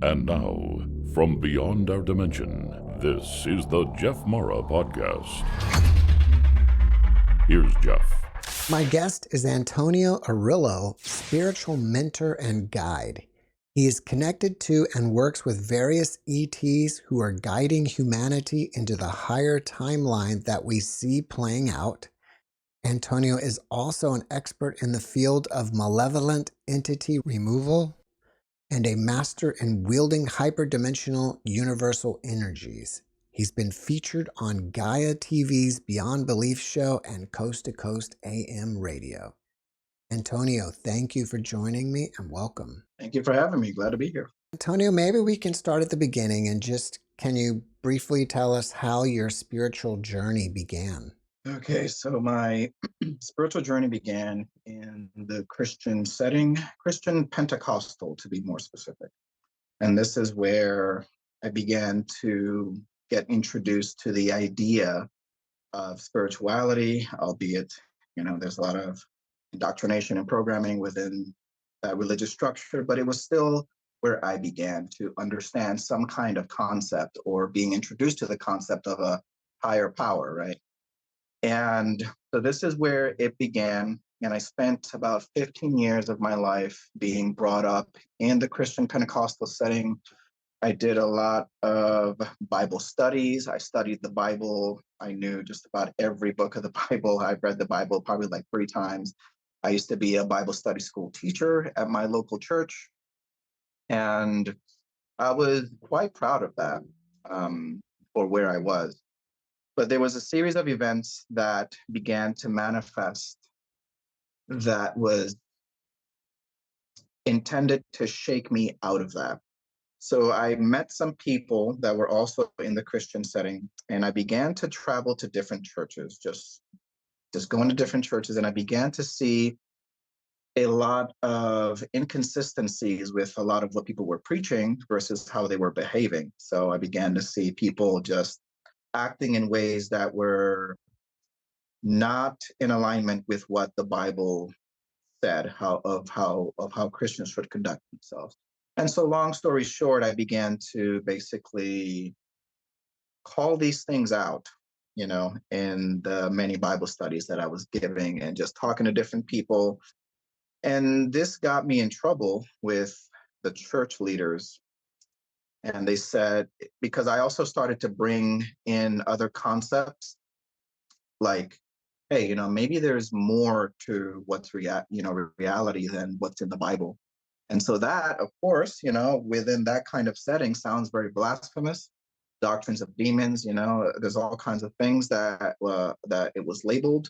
And now, from beyond our dimension, this is the JeffMara podcast. Here's Jeff. My guest is Antonio Arilo, spiritual mentor and guide. He is connected to and works with various ETs who are guiding humanity into the higher timeline that we see playing out. Antonio is also an expert in the field of malevolent entity removal and a master in wielding hyperdimensional universal energies. He's been featured on Gaia TV's Beyond Belief show and Coast to Coast AM radio. Antonio, thank you for joining me and welcome. Thank you for having me. Glad to be here. Antonio, maybe we can start at the beginning and can you briefly tell us how your spiritual journey began? Okay, so my spiritual journey began in the Christian setting, Christian Pentecostal to be more specific. And this is where I began to get introduced to the idea of spirituality, albeit, there's a lot of indoctrination and programming within that religious structure, but it was still where I began to understand some kind of concept or being introduced to the concept of a higher power, right? And so this is where it began. And I spent about 15 years of my life being brought up in the Christian Pentecostal setting. I did a lot of Bible studies. I studied the Bible. I knew just about every book of the Bible. I've read the Bible probably like 3 times. I used to be a Bible study school teacher at my local church. And I was quite proud of that for where I was. But there was a series of events that began to manifest that was intended to shake me out of that. So I met some people that were also in the Christian setting, and I began to travel to different churches, just going to different churches, and I began to see a lot of inconsistencies with a lot of what people were preaching versus how they were behaving. So I began to see people just acting in ways that were not in alignment with what the Bible said of how Christians should conduct themselves. And so long story short, I began to basically call these things out, in the many Bible studies that I was giving and just talking to different people. And this got me in trouble with the church leaders. And they said, because I also started to bring in other concepts like, hey, maybe there's more to what's reality than what's in the Bible. And so that, of course, within that kind of setting sounds very blasphemous. Doctrines of demons, there's all kinds of things that it was labeled.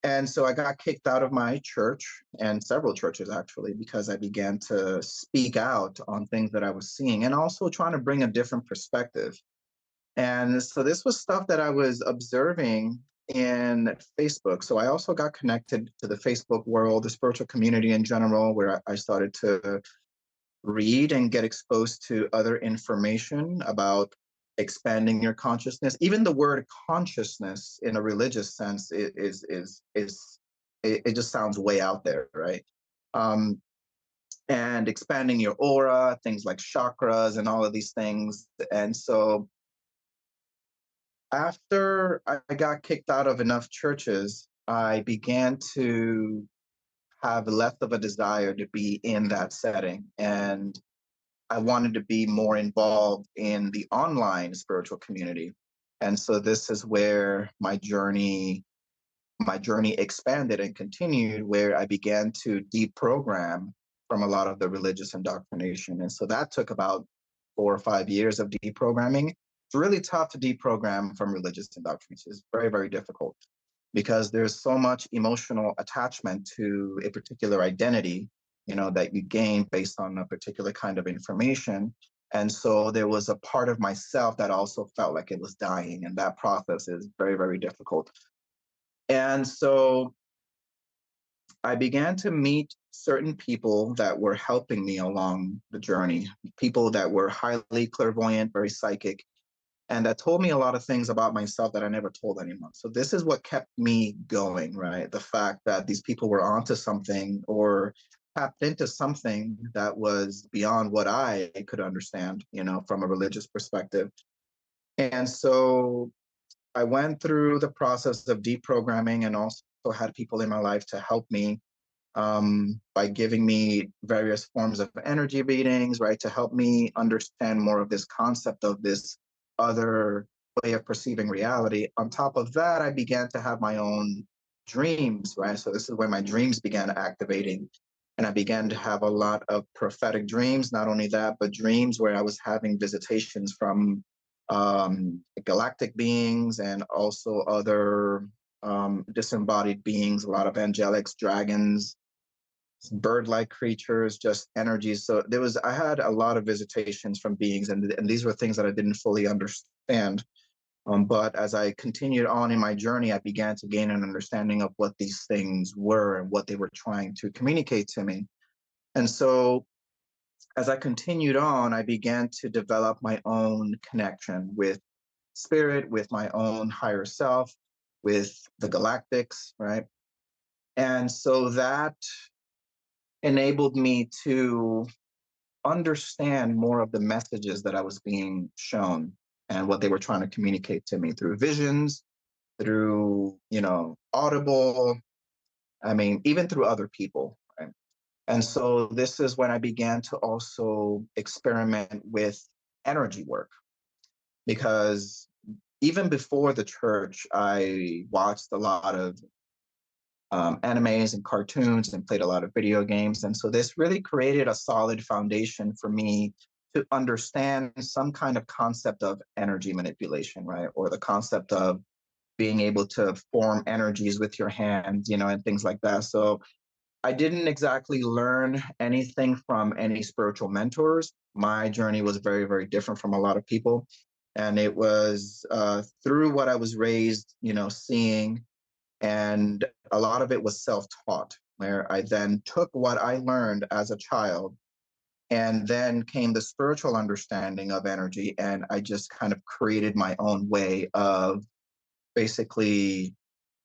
And so I got kicked out of my church and several churches actually, because I began to speak out on things that I was seeing and also trying to bring a different perspective. And so this was stuff that I was observing in Facebook. So I also got connected to the Facebook world, the spiritual community in general, where I started to read and get exposed to other information about expanding your consciousness. Even the word consciousness in a religious sense it just sounds way out there, right? And expanding your aura, things like chakras and all of these things. And so after I got kicked out of enough churches, I began to have less of a desire to be in that setting. And I wanted to be more involved in the online spiritual community. And so this is where my journey expanded and continued, where I began to deprogram from a lot of the religious indoctrination. And so that took about 4 or 5 years of deprogramming. It's really tough to deprogram from religious indoctrination. It's very, very difficult because there's so much emotional attachment to a particular identity, that you gain based on a particular kind of information. And so there was a part of myself that also felt like it was dying, and that process is very, very difficult. And so I began to meet certain people that were helping me along the journey, people that were highly clairvoyant, very psychic, and that told me a lot of things about myself that I never told anyone. So this is what kept me going, right? The fact that these people were onto something, or tapped into something that was beyond what I could understand, from a religious perspective. And so I went through the process of deprogramming and also had people in my life to help me by giving me various forms of energy readings, right, to help me understand more of this concept of this other way of perceiving reality. On top of that, I began to have my own dreams, right? So this is when my dreams began activating. And I began to have a lot of prophetic dreams. Not only that, but dreams where I was having visitations from galactic beings and also other disembodied beings, a lot of angelics, dragons, bird-like creatures, just energies. So I had a lot of visitations from beings, and these were things that I didn't fully understand. But as I continued on in my journey, I began to gain an understanding of what these things were and what they were trying to communicate to me. And so as I continued on, I began to develop my own connection with spirit, with my own higher self, with the galactics, right? And so that enabled me to understand more of the messages that I was being shown and what they were trying to communicate to me through visions, through, audible, I mean, even through other people. Right? And so this is when I began to also experiment with energy work because even before the church, I watched a lot of animes and cartoons and played a lot of video games. And so this really created a solid foundation for me to understand some kind of concept of energy manipulation, right? Or the concept of being able to form energies with your hands, and things like that. So I didn't exactly learn anything from any spiritual mentors. My journey was very, very different from a lot of people. And it was through what I was raised, seeing, and a lot of it was self-taught, where I then took what I learned as a child, and then came the spiritual understanding of energy. And I just kind of created my own way of basically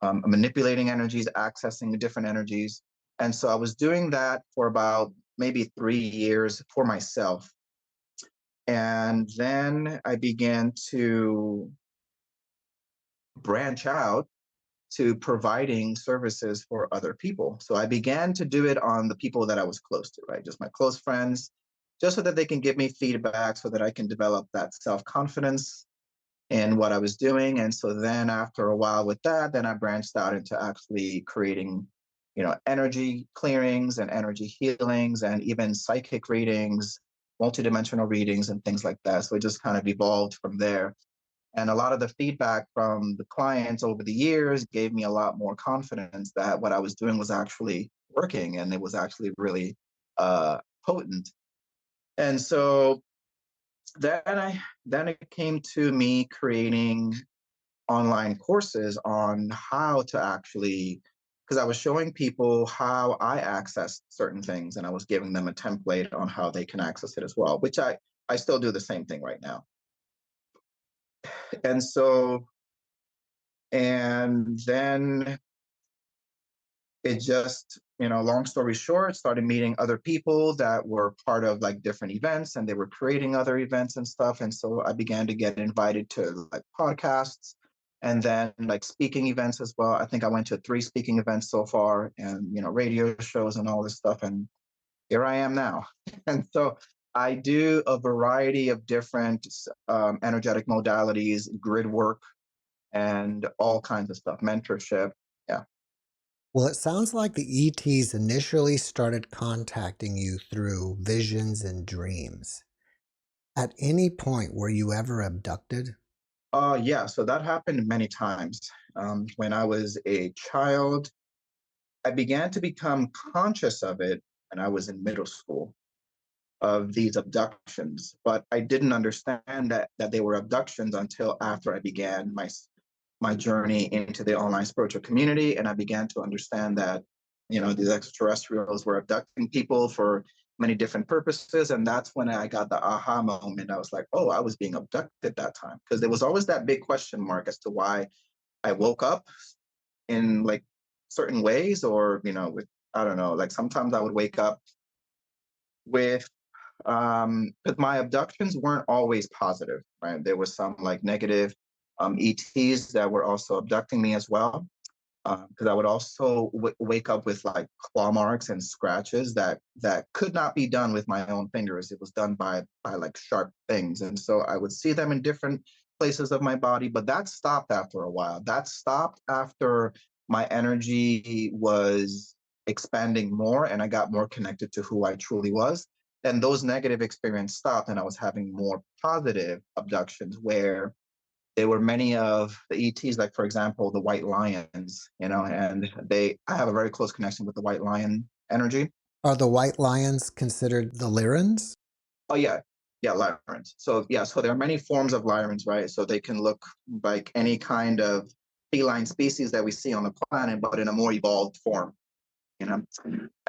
manipulating energies, accessing different energies. And so I was doing that for about maybe 3 years for myself. And then I began to branch out to providing services for other people. So I began to do it on the people that I was close to, right? Just my close friends, just so that they can give me feedback so that I can develop that self-confidence in what I was doing. And so then after a while with that, then I branched out into actually creating, energy clearings and energy healings and even psychic readings, multidimensional readings and things like that. So it just kind of evolved from there. And a lot of the feedback from the clients over the years gave me a lot more confidence that what I was doing was actually working and it was actually really potent. And so then it came to me creating online courses on how to actually, because I was showing people how I access certain things and I was giving them a template on how they can access it as well, which I still do the same thing right now. And so and then it just, long story short, started meeting other people that were part of like different events and they were creating other events and stuff. And so I began to get invited to like podcasts and then like speaking events as well. I think I went to 3 speaking events so far and, radio shows and all this stuff. And here I am now. And so I do a variety of different energetic modalities, grid work, and all kinds of stuff, mentorship. Yeah. Well, it sounds like the ETs initially started contacting you through visions and dreams. At any point, were you ever abducted? Yeah, so that happened many times. When I was a child, I began to become conscious of it when I was in middle school, of these abductions, but I didn't understand that they were abductions until after I began my journey into the online spiritual community, and I began to understand that these extraterrestrials were abducting people for many different purposes, and that's when I got the aha moment. I was like, oh, I was being abducted that time, because there was always that big question mark as to why I woke up in like certain ways, or with I don't know, like sometimes I would wake up with because my abductions weren't always positive, right? There was some like negative ETs that were also abducting me as well. Because I would also wake up with like claw marks and scratches that could not be done with my own fingers. It was done by like sharp things, and so I would see them in different places of my body. But that stopped after a while. That stopped after my energy was expanding more, and I got more connected to who I truly was. And those negative experiences stopped, and I was having more positive abductions where there were many of the ETs, like for example, the white lions, and I have a very close connection with the white lion energy. Are the white lions considered the Lyrans? Oh yeah, yeah, lions. So yeah, so there are many forms of lions, right? So they can look like any kind of feline species that we see on the planet, but in a more evolved form, you know.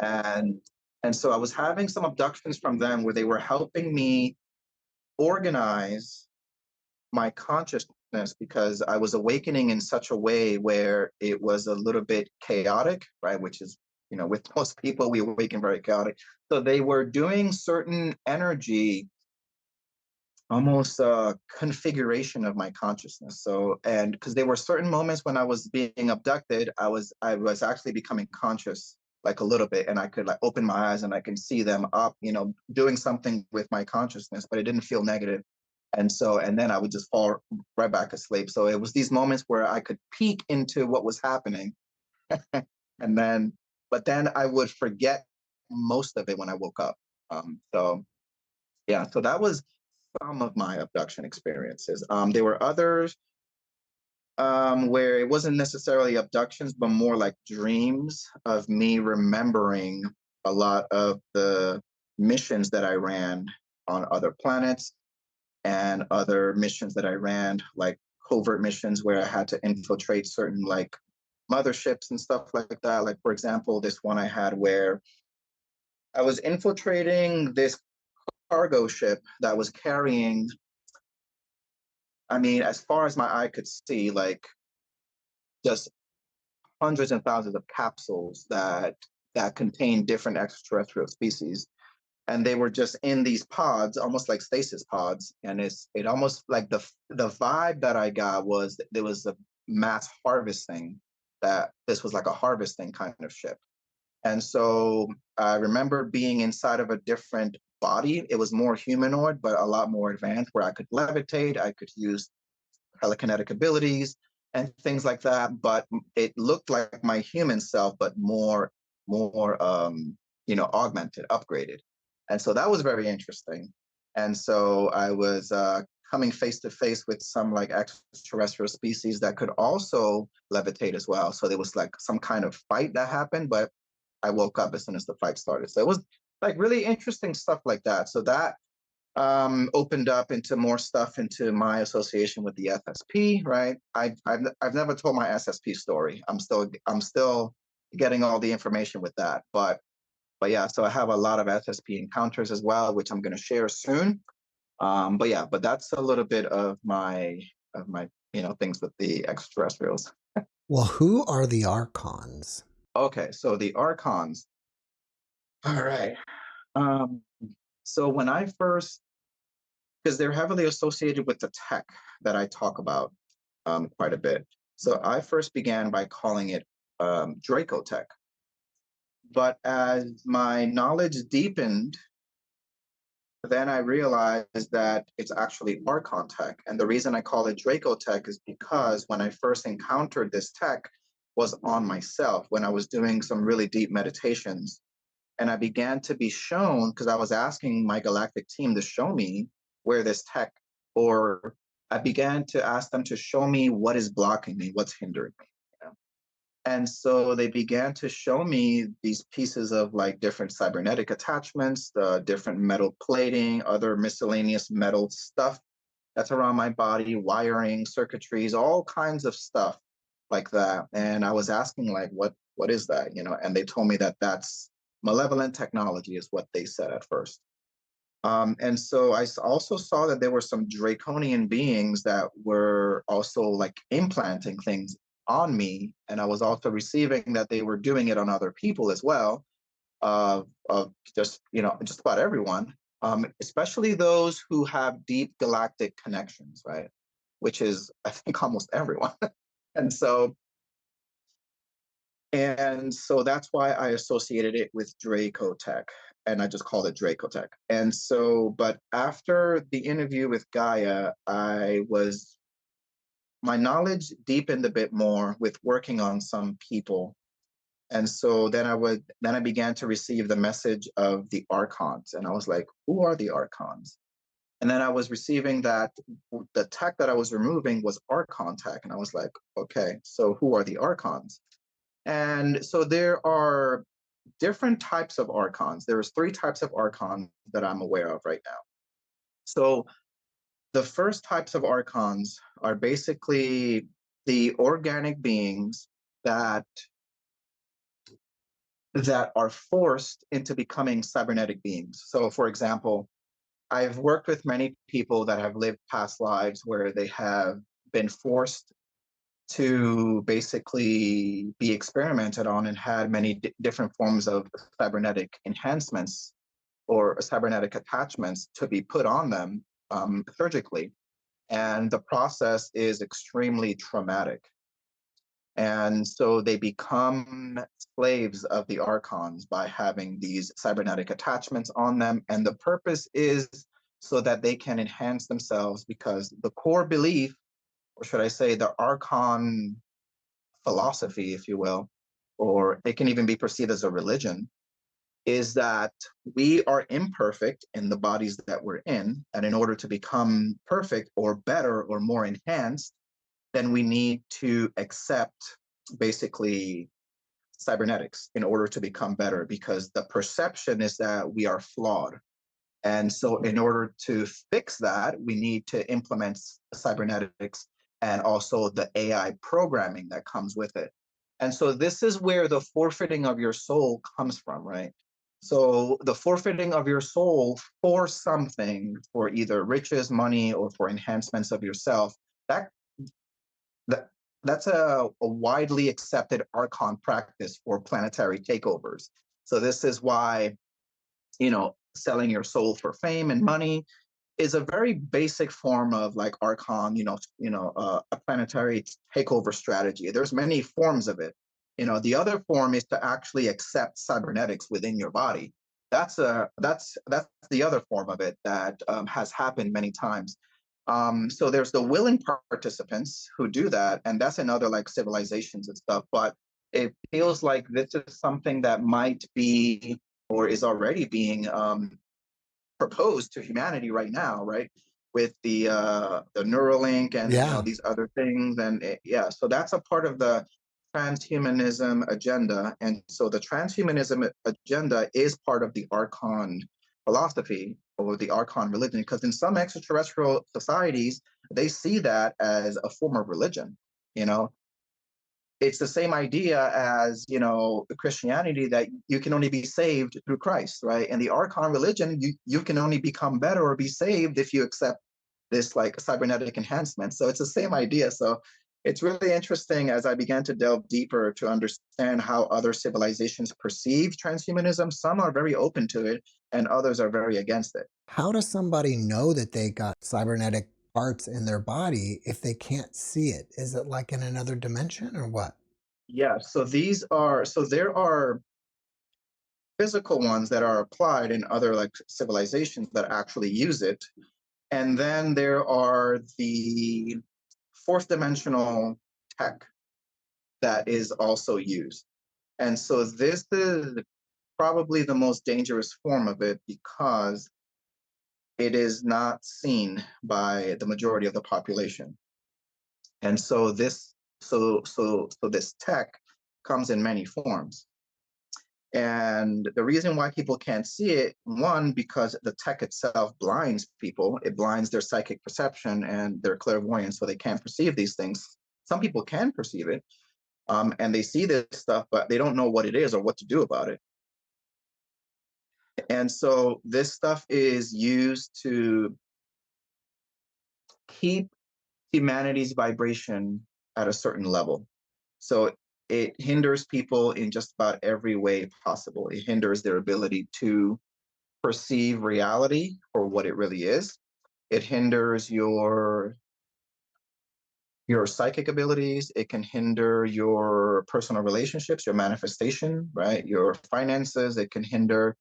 And and so I was having some abductions from them where they were helping me organize my consciousness because I was awakening in such a way where it was a little bit chaotic, right? Which is, with most people, we awaken very chaotic. So they were doing certain energy, almost configuration of my consciousness. So, and because there were certain moments when I was being abducted, I was actually becoming conscious like a little bit, and I could like open my eyes and I can see them up, doing something with my consciousness, but it didn't feel negative. And then I would just fall right back asleep. So it was these moments where I could peek into what was happening. and then, but then I would forget most of it when I woke up. So yeah, so that was some of my abduction experiences. There were others where it wasn't necessarily abductions, but more like dreams of me remembering a lot of the missions that I ran on other planets and other missions that I ran, like covert missions where I had to infiltrate certain like motherships and stuff like that. Like, for example, this one I had where I was infiltrating this cargo ship that was carrying, I mean, as far as my eye could see, like just hundreds and thousands of capsules that contain different extraterrestrial species, and they were just in these pods, almost like stasis pods. And it almost like the vibe that I got was that there was a mass harvesting, that this was like a harvesting kind of ship. And so I remember being inside of a different body. It was more humanoid, but a lot more advanced, where I could levitate, I could use telekinetic abilities and things like that. But it looked like my human self, but more augmented, upgraded. And so that was very interesting. And so I was coming face to face with some like extraterrestrial species that could also levitate as well. So there was like some kind of fight that happened, but I woke up as soon as the fight started. So it was like really interesting stuff like that. So that opened up into more stuff into my association with the FSP, right? I've never told my SSP story. I'm still getting all the information with that, but yeah, so I have a lot of SSP encounters as well, which I'm going to share soon. But that's a little bit of my things with the extraterrestrials. Well, who are the Archons? Okay, so the Archons. All right. Um, so when I first, because they're heavily associated with the tech that I talk about quite a bit. So I first began by calling it Draco tech. But as my knowledge deepened, then I realized that it's actually Archon tech. And the reason I call it Draco tech is because when I first encountered this tech was on myself when I was doing some really deep meditations. And I began to be shown, because I was asking my galactic team to show me where this tech, or I began to ask them to show me what is blocking me, what's hindering me. And so they began to show me these pieces of like different cybernetic attachments, the different metal plating, other miscellaneous metal stuff that's around my body, wiring, circuitries, all kinds of stuff like that. And I was asking like, what is that? And they told me that that's malevolent technology is what they said at first. And so I also saw that there were some draconian beings that were also like implanting things on me, and I was also receiving that they were doing it on other people as well, of just, just about everyone, especially those who have deep galactic connections, right? Which is, I think, almost everyone. and so and so that's why I associated it with Draco Tech, and I just called it Draco Tech. And so, but after the interview with Gaia, my knowledge deepened a bit more with working on some people. And so then I began to receive the message of the Archons. And I was like, who are the Archons? And then I was receiving that the tech that I was removing was Archon tech. And I was like, okay, so who are the Archons? And so there are different types of Archons. There's 3 types of Archons that I'm aware of right now. So the first types of Archons are basically the organic beings that are forced into becoming cybernetic beings. So for example, I've worked with many people that have lived past lives where they have been forced to basically be experimented on and had many different forms of cybernetic enhancements or cybernetic attachments to be put on them surgically. And the process is extremely traumatic. And so they become slaves of the Archons by having these cybernetic attachments on them. And the purpose is so that they can enhance themselves, because the core belief, or should I say the Archon philosophy, if you will, or it can even be perceived as a religion, is that we are imperfect in the bodies that we're in. And in order to become perfect or better or more enhanced, then we need to accept basically cybernetics in order to become better, because the perception is that we are flawed. And so in order to fix that, we need to implement cybernetics and also the AI programming that comes with it. And so this is where the forfeiting of your soul comes from, right? So the forfeiting of your soul for something, for either riches, money, or for enhancements of yourself, that that that's a widely accepted Archon practice for planetary takeovers. So this is why, selling your soul for fame and money is a very basic form of like Archon, a planetary takeover strategy. There's many forms of it. The other form is to actually accept cybernetics within your body. That's the other form of it that has happened many times. So there's the willing participants who do that, and that's in other like civilizations and stuff. But it feels like this is something that might be or is already being proposed to humanity right now, right? With the Neuralink and Yeah. these other things, and yeah, so that's a part of the transhumanism agenda. And so the transhumanism agenda is part of the Archon philosophy or the Archon religion, because in some extraterrestrial societies, they see that as a form of religion. You know, it's the same idea as Christianity, that you can only be saved through Christ, right? And the Archon religion, you can only become better or be saved if you accept this like cybernetic enhancement. So it's the same idea. So it's really interesting as I began to delve deeper to understand how other civilizations perceive transhumanism. Some are very open to it, and others are very against it. How does somebody know that they got cybernetic parts in their body if they can't see it? Is it like in another dimension or what? Yeah. So there are physical ones that are applied in other like civilizations that actually use it. And then there are the fourth dimensional tech that is also used. And so this is probably the most dangerous form of it, because it is not seen by the majority of the population. And so this tech comes in many forms. And the reason why people can't see it, one, because the tech itself blinds people. It blinds their psychic perception and their clairvoyance, so they can't perceive these things. Some people can perceive it, and they see this stuff, but they don't know what it is or what to do about it. And so this stuff is used to keep humanity's vibration at a certain level. So it hinders people in just about every way possible. It hinders their ability to perceive reality for what it really is. It hinders your psychic abilities. It can hinder your personal relationships, your manifestation, right? Your finances. It can hinder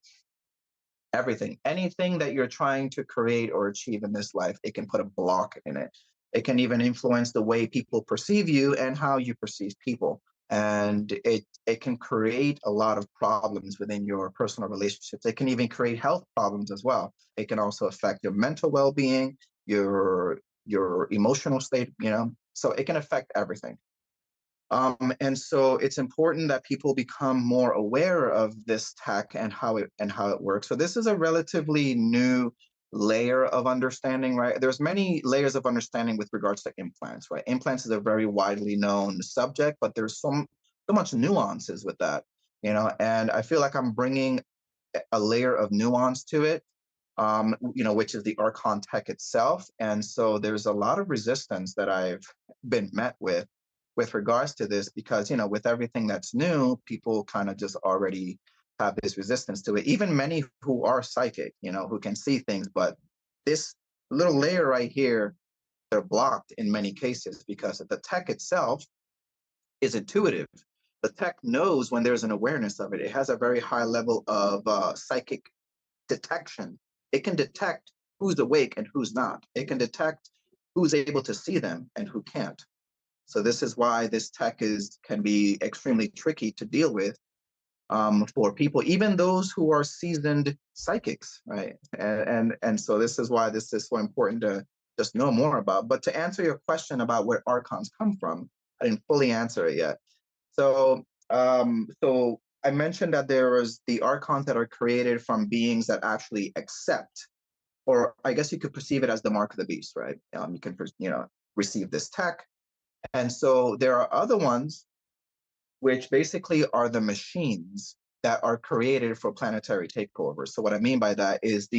everything. Anything that you're trying to create or achieve in this life, it can put a block in it. It can even influence the way people perceive you and how you perceive people. And it can create a lot of problems within your personal relationships. It can even create health problems as well. It can also affect your mental well-being, your emotional state, you know. So it can affect everything. And so it's important that people become more aware of this tech and how it works. So this is a relatively new layer of understanding, right? There's many layers of understanding with regards to implants, right? Implants is a very widely known subject, but there's so much nuances with that, you know. And I feel like I'm bringing a layer of nuance to it, you know, which is the Archon tech itself. And so there's a lot of resistance that I've been met with regards to this, because, you know, with everything that's new, people kind of just already have this resistance to it. Even many who are psychic, you know, who can see things, but this little layer right here, they're blocked in many cases because the tech itself is intuitive. The tech knows when there's an awareness of it. It has a very high level of psychic detection. It can detect who's awake and who's not. It can detect who's able to see them and who can't. So this is why this tech can be extremely tricky to deal with, for people, even those who are seasoned psychics, right? And so this is why this is so important to just know more about. But to answer your question about where archons come from, I didn't fully answer it yet. So I mentioned that there was the archons that are created from beings that actually accept, or I guess you could perceive it as the mark of the beast, right? You can, you know, receive this tech. And so there are other ones which basically are the machines that are created for planetary takeover. So what I mean by that is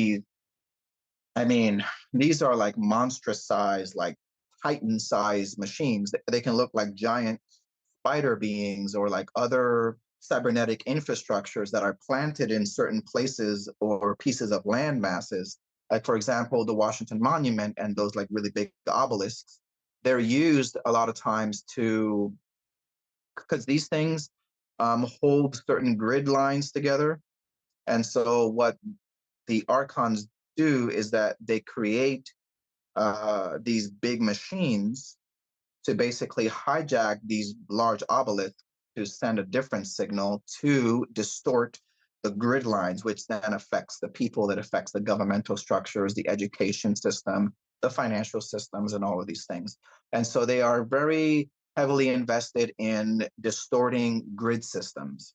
I mean, these are like monstrous size, like Titan size machines. They can look like giant spider beings or like other cybernetic infrastructures that are planted in certain places or pieces of land masses. Like, for example, the Washington Monument and those like really big obelisks, they're used a lot of times to, because these things hold certain grid lines together. And so what the archons do is that they create these big machines to basically hijack these large obelisks to send a different signal to distort the grid lines, which then affects the people, that affects the governmental structures, the education system, the financial systems, and all of these things. And so they are very heavily invested in distorting grid systems,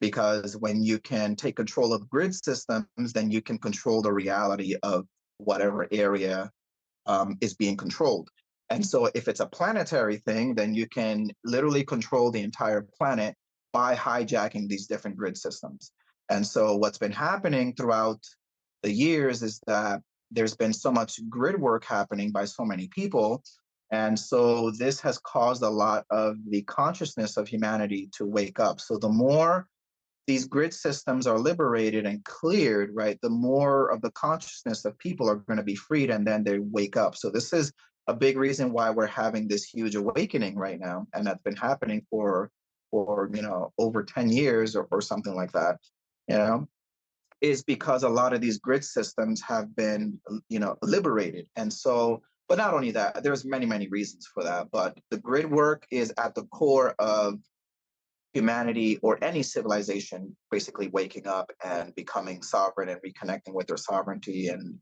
because when you can take control of grid systems, then you can control the reality of whatever area is being controlled. And so if it's a planetary thing, then you can literally control the entire planet by hijacking these different grid systems. And so what's been happening throughout the years is that there's been so much grid work happening by so many people. And so this has caused a lot of the consciousness of humanity to wake up. So the more these grid systems are liberated and cleared, right, the more of the consciousness of people are going to be freed, and then they wake up. So this is a big reason why we're having this huge awakening right now, and that's been happening for you know, over 10 years or something like that, you know, is because a lot of these grid systems have been, you know, liberated. And so, but not only that, there's many reasons for that, but the grid work is at the core of humanity or any civilization basically waking up and becoming sovereign and reconnecting with their sovereignty, and,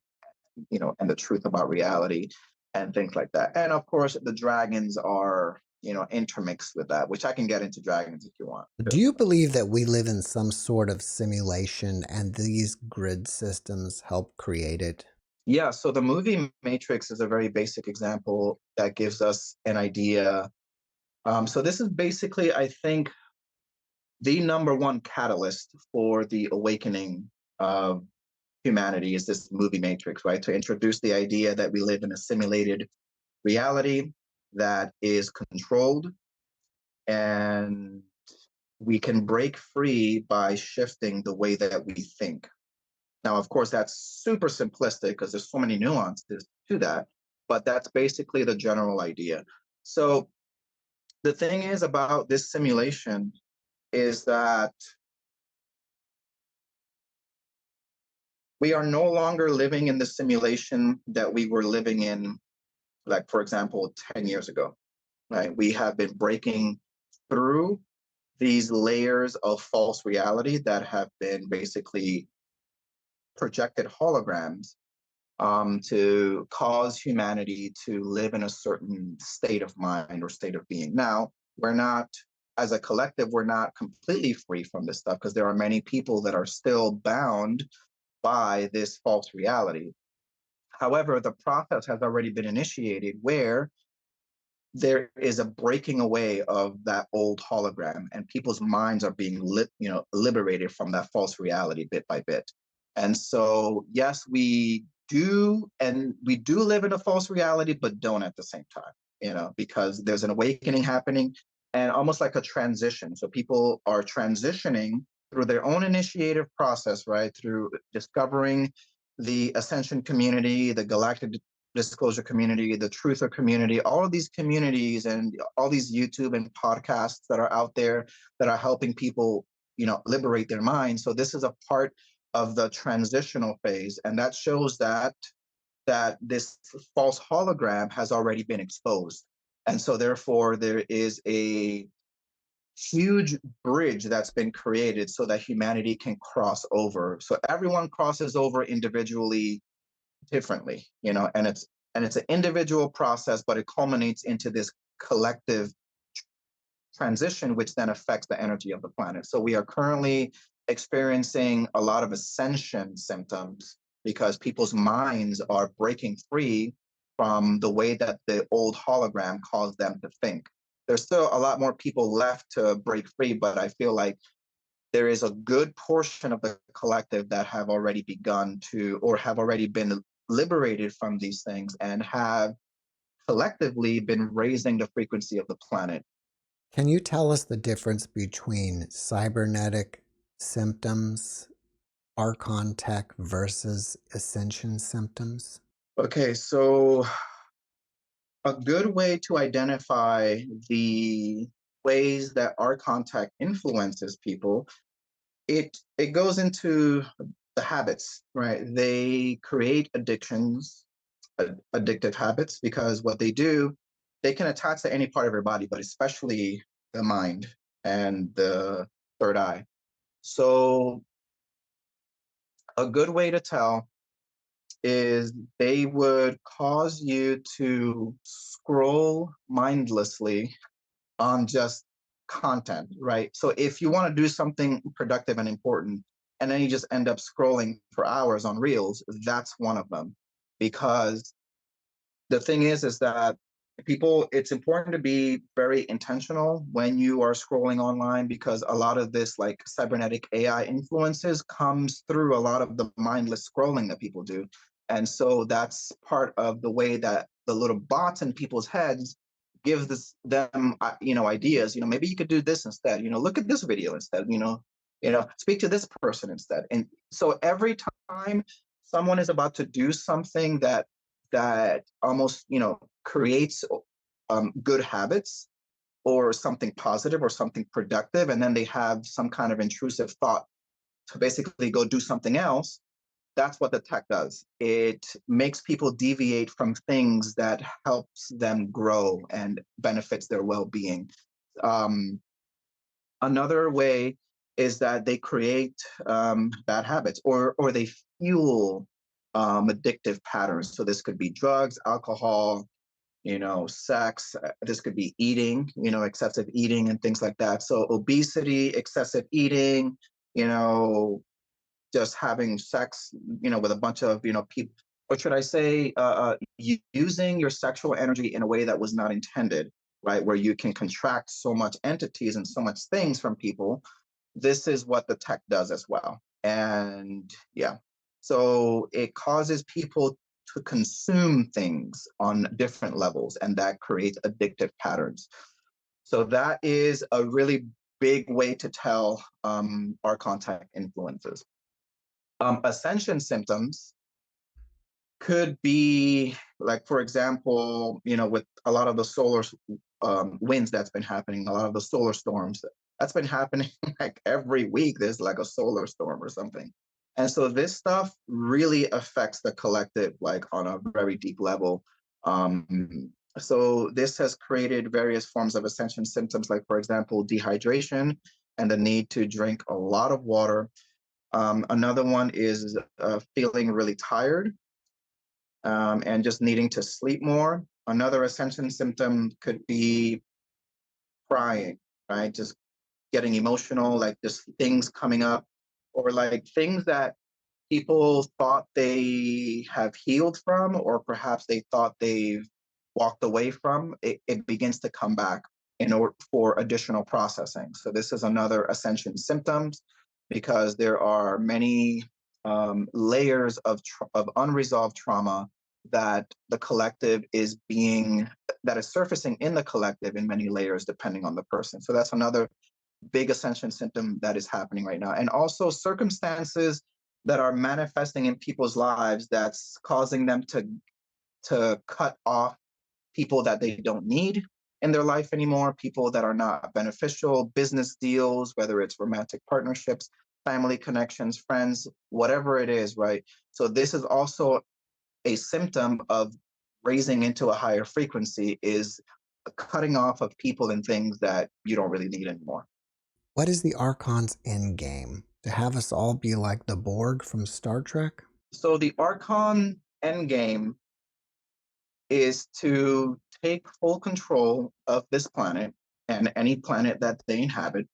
you know, and the truth about reality and things like that. And of course the dragons are, you know, intermixed with that, which I can get into dragons if you want. Do you believe that we live in some sort of simulation and these grid systems help create it? Yeah, so the movie Matrix is a very basic example that gives us an idea. So this is basically, I think, the number one catalyst for the awakening of humanity is this movie Matrix, right? To introduce the idea that we live in a simulated reality that is controlled And we can break free by shifting the way that we think. Now, of course, that's super simplistic because there's so many nuances to that, but that's basically the general idea. So the thing is about this simulation is that we are no longer living in the simulation that we were living in, like, for example, 10 years ago, right? We have been breaking through these layers of false reality that have been basically projected holograms to cause humanity to live in a certain state of mind or state of being. Now, we're not, as a collective, we're not completely free from this stuff because there are many people that are still bound by this false reality. However, the process has already been initiated where there is a breaking away of that old hologram and people's minds are being liberated from that false reality bit by bit. And so yes, we do live in a false reality, but don't at the same time, because there's an awakening happening and almost like a transition. So people are transitioning through their own initiative process, right, through discovering the ascension community, the galactic disclosure community, the truther community, all of these communities and all these YouTube and podcasts that are out there that are helping people, liberate their minds. So this is a part of the transitional phase, and that shows that this false hologram has already been exposed. And so therefore there is a huge bridge that's been created so that humanity can cross over. So everyone crosses over individually differently, and it's an individual process, but it culminates into this collective transition, which then affects the energy of the planet. So we are currently experiencing a lot of ascension symptoms because people's minds are breaking free from the way that the old hologram caused them to think. There's still a lot more people left to break free, but I feel like there is a good portion of the collective that have already begun to, or have already been liberated from these things and have collectively been raising the frequency of the planet. Can you tell us the difference between cybernetic symptoms, Archon tech versus ascension symptoms? Okay, so a good way to identify the ways that our contact influences people, it goes into the habits, right? They create addictions, addictive habits, because what they do, they can attach to any part of your body, but especially the mind and the third eye. So a good way to tell is they would cause you to scroll mindlessly on just content, right? So if you want to do something productive and important, and then you just end up scrolling for hours on reels, that's one of them. Because the thing is that it's important to be very intentional when you are scrolling online, because a lot of this like cybernetic AI influences comes through a lot of the mindless scrolling that people do. And so that's part of the way that the little bots in people's heads give them ideas. Maybe you could do this instead. Look at this video instead. Speak to this person instead. And so every time someone is about to do something that almost creates good habits or something positive or something productive, and then they have some kind of intrusive thought to basically go do something else, that's what the tech does. It makes people deviate from things that helps them grow and benefits their well-being. Another way is that they create bad habits, or they fuel addictive patterns. So this could be drugs, alcohol, sex. This could be eating, excessive eating and things like that. So obesity, excessive eating, just having sex, with a bunch of, people, or should I say, using your sexual energy in a way that was not intended, right? Where you can contract so much entities and so much things from people. This is what the tech does as well. And yeah, so it causes people to consume things on different levels, and that creates addictive patterns. So that is a really big way to tell our contact influences. Ascension symptoms could be like, for example, with a lot of the solar winds that's been happening, a lot of the solar storms that's been happening like every week. There's like a solar storm or something. And so this stuff really affects the collective, like on a very deep level. So this has created various forms of ascension symptoms, like, for example, dehydration and the need to drink a lot of water. Another one is feeling really tired and just needing to sleep more. Another ascension symptom could be crying, right? Just getting emotional, like just things coming up, or like things that people thought they have healed from, or perhaps they thought they've walked away from. It begins to come back in order for additional processing. So this is another ascension symptoms, because there are many layers of unresolved trauma that the collective is that is surfacing in the collective in many layers depending on the person. So that's another big ascension symptom that is happening right now. And also circumstances that are manifesting in people's lives that's causing them to cut off people that they don't need in their life anymore, people that are not beneficial, business deals, whether it's romantic partnerships, family connections, friends, whatever it is, right? So this is also a symptom of raising into a higher frequency, is cutting off of people and things that you don't really need anymore. What is the Archon's end game? To have us all be like the Borg from Star Trek? So the Archon endgame is to take full control of this planet and any planet that they inhabit,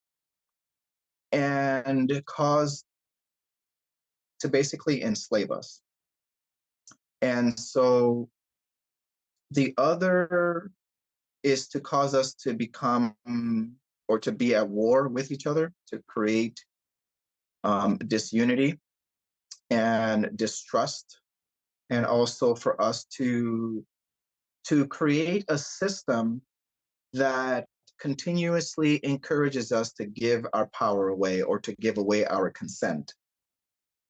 and cause to basically enslave us. And so the other is to cause us to become or to be at war with each other, to create disunity and distrust, and also for us to create a system that continuously encourages us to give our power away or to give away our consent,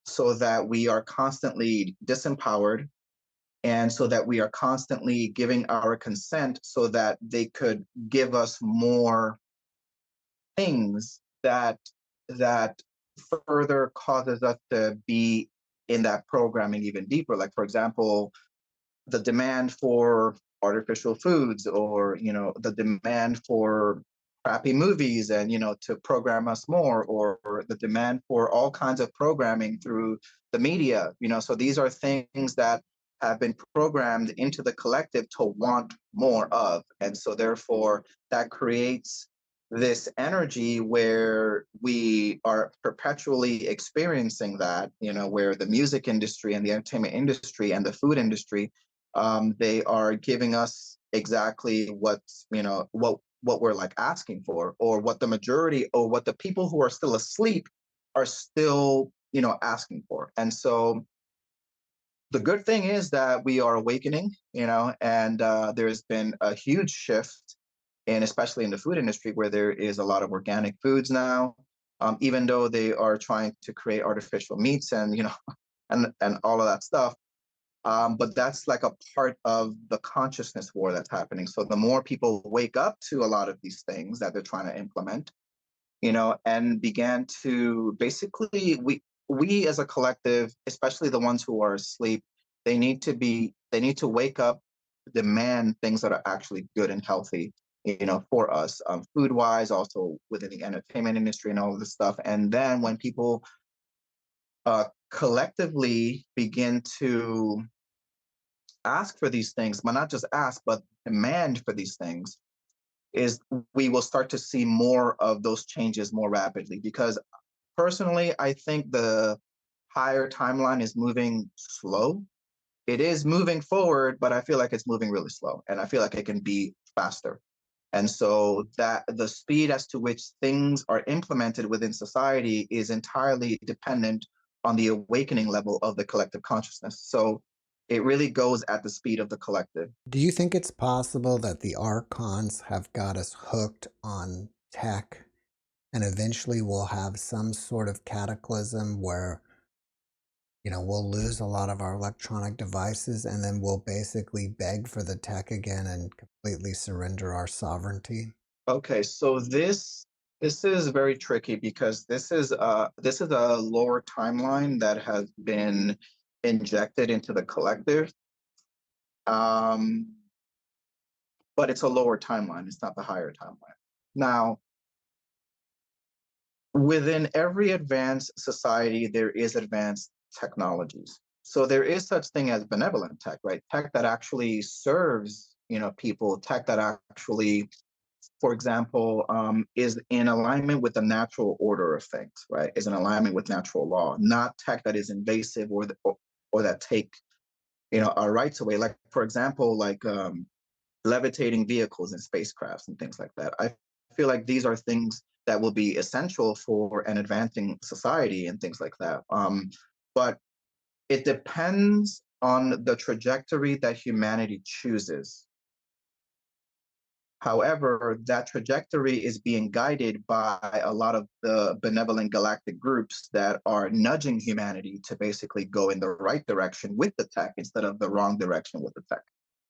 so that we are constantly disempowered, and so that we are constantly giving our consent so that they could give us more things that further causes us to be in that programming even deeper. Like, for example, the demand for artificial foods, or the demand for crappy movies, and to program us more, or the demand for all kinds of programming through the media. So these are things that have been programmed into the collective to want more of, and so therefore that creates this energy where we are perpetually experiencing that, where the music industry and the entertainment industry and the food industry, they are giving us exactly what we're like asking for, or what the majority, or what the people who are still asleep are still asking for. And so the good thing is that we are awakening, and there's been a huge shift, and especially in the food industry, where there is a lot of organic foods now, even though they are trying to create artificial meats and and all of that stuff. But that's like a part of the consciousness war that's happening. So the more people wake up to a lot of these things that they're trying to implement, and began to basically, we as a collective, especially the ones who are asleep, they need to wake up, demand things that are actually good and healthy, for us, food wise, also within the entertainment industry and all of this stuff. And then when people collectively begin to ask for these things, but not just ask, but demand for these things, is we will start to see more of those changes more rapidly. Because personally, I think the higher timeline is moving slow. It is moving forward, but I feel like it's moving really slow, and I feel like it can be faster. And so that the speed as to which things are implemented within society is entirely dependent on the awakening level of the collective consciousness. So It really goes at the speed of the collective. Do you think it's possible that the Archons have got us hooked on tech and eventually we'll have some sort of cataclysm where, we'll lose a lot of our electronic devices and then we'll basically beg for the tech again and completely surrender our sovereignty? Okay, so this is very tricky because this is a lower timeline that has been injected into the collective. Um, but it's a lower timeline. It's not the higher timeline. Now, within every advanced society, there is advanced technologies. So there is such thing as benevolent tech, right? Tech that actually serves, people, tech that actually, for example, is in alignment with the natural order of things, right? Is in alignment with natural law, not tech that is invasive or that take, our rights away. Like, for example, like levitating vehicles and spacecrafts and things like that. I feel like these are things that will be essential for an advancing society and things like that. But it depends on the trajectory that humanity chooses. However, that trajectory is being guided by a lot of the benevolent galactic groups that are nudging humanity to basically go in the right direction with the tech instead of the wrong direction with the tech.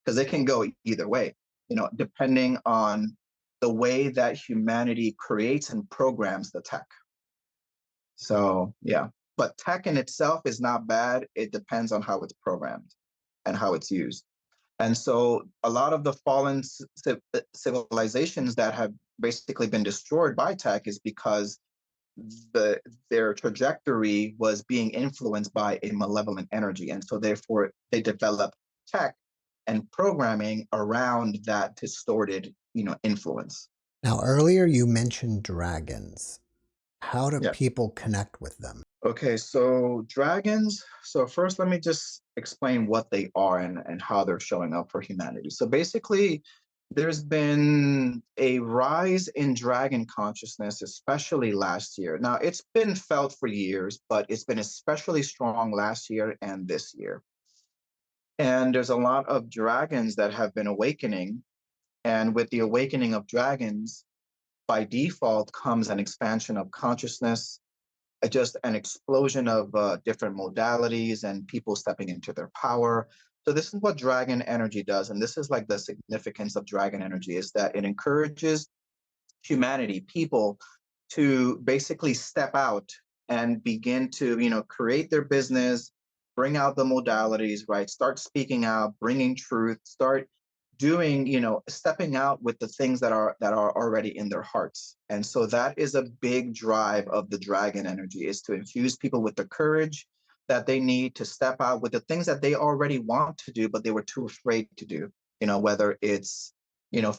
Because it can go either way, depending on the way that humanity creates and programs the tech. So, yeah. But tech in itself is not bad. It depends on how it's programmed and how it's used. And so a lot of the fallen civilizations that have basically been destroyed by tech is because their trajectory was being influenced by a malevolent energy. And so therefore they developed tech and programming around that distorted, influence. Now, earlier you mentioned dragons. How do Yeah. people connect with them? Okay, so dragons. So first, let me just explain what they are and how they're showing up for humanity. So basically, there's been a rise in dragon consciousness, especially last year. Now, it's been felt for years, but it's been especially strong last year and this year. And there's a lot of dragons that have been awakening. And with the awakening of dragons, by default comes an expansion of consciousness, just an explosion of different modalities and people stepping into their power. So this is what dragon energy does, and this is like the significance of dragon energy is that it encourages humanity, people, to basically step out and begin to, create their business, bring out the modalities, right? Start speaking out, bringing truth, start doing, stepping out with the things that are already in their hearts. And so that is a big drive of the dragon energy, is to infuse people with the courage that they need to step out with the things that they already want to do, but they were too afraid to do, whether it's